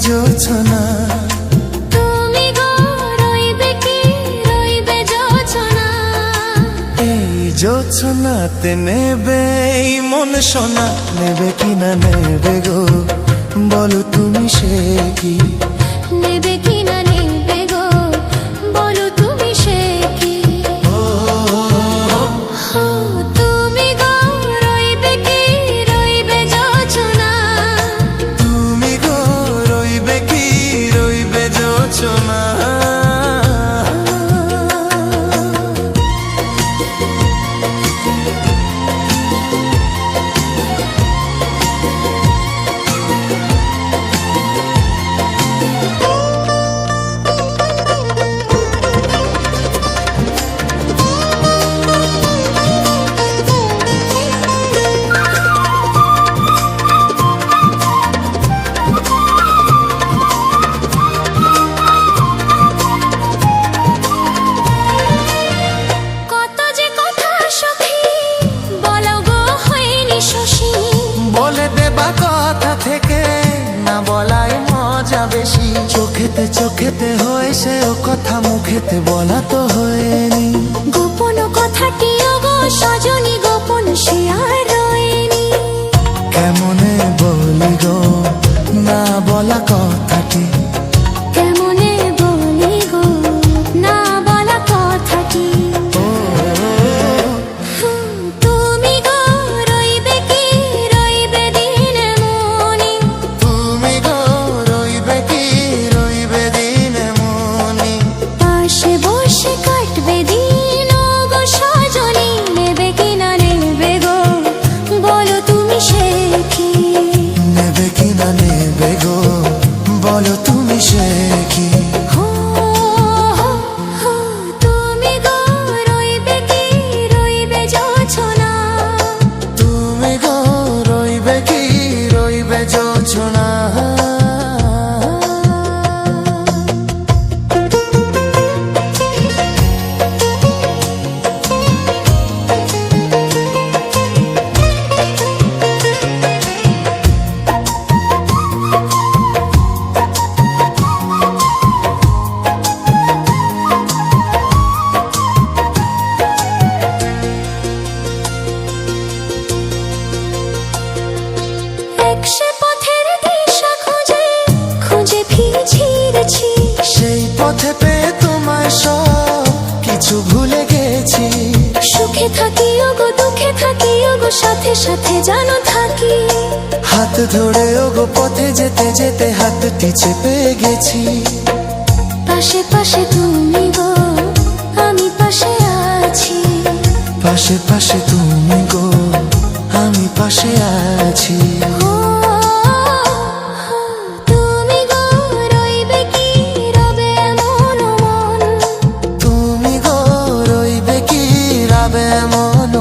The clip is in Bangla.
জোছনা তুমি গো রইবে কি রইবে জোছনা এই জোছনাতে নেবে এই মন সোনা নেবে কি না নেবে গো বলো তুমি সে কি নেবে কি না নেবে গো বলো তুমি সে কি তুমি গো রইবে কি রইবে জোছনা তুমি গো রইবে কি রইবে জোছনা কথা থেকে না বলাই মজা বেশি চোখেতে চোখেতে হয়েছে ও কথা মুখেতে বলা তো হয়নি গোপন কথাটি গো সজনী গোপন সে আর রয়নি কেমনে বলি গো না বলা কথাটি কেমনে বলি গো না বলা কথাটি তুমি গো রইবে কি রইবে দিন মনি তুমি গো রইবে কি রইবে দিন মনি পাশে বসে কাটবে দিন গো সজনী নেবে কি না নেবে গো বলো তুমি সে কি নেবে কি না নেবে গো বলো তুমি সে কি তুমি গো রইবে কি রইবে জোছনা তুমি গো রইবে কি রইবে জোছনা সে পথের দিশা খুঁজে খুঁজে ফিরেছি সেই পথে পেয়ে তোমায় সব কিছু ভুলে গেছি সুখে থাকি গো দুঃখে থাকি গো সাথে সাথে জানো থাকি হাত ধরে ওগো পথে যেতে যেতে হাতটি চেপে গেছি পাশে পাশে তুমি গো আমি পাশে আছি পাশে পাশে তুমি গো আমি পাশে আছি তুমি গো রইবে কি রবে মন মন তুমি গো রইবে কি রবে মন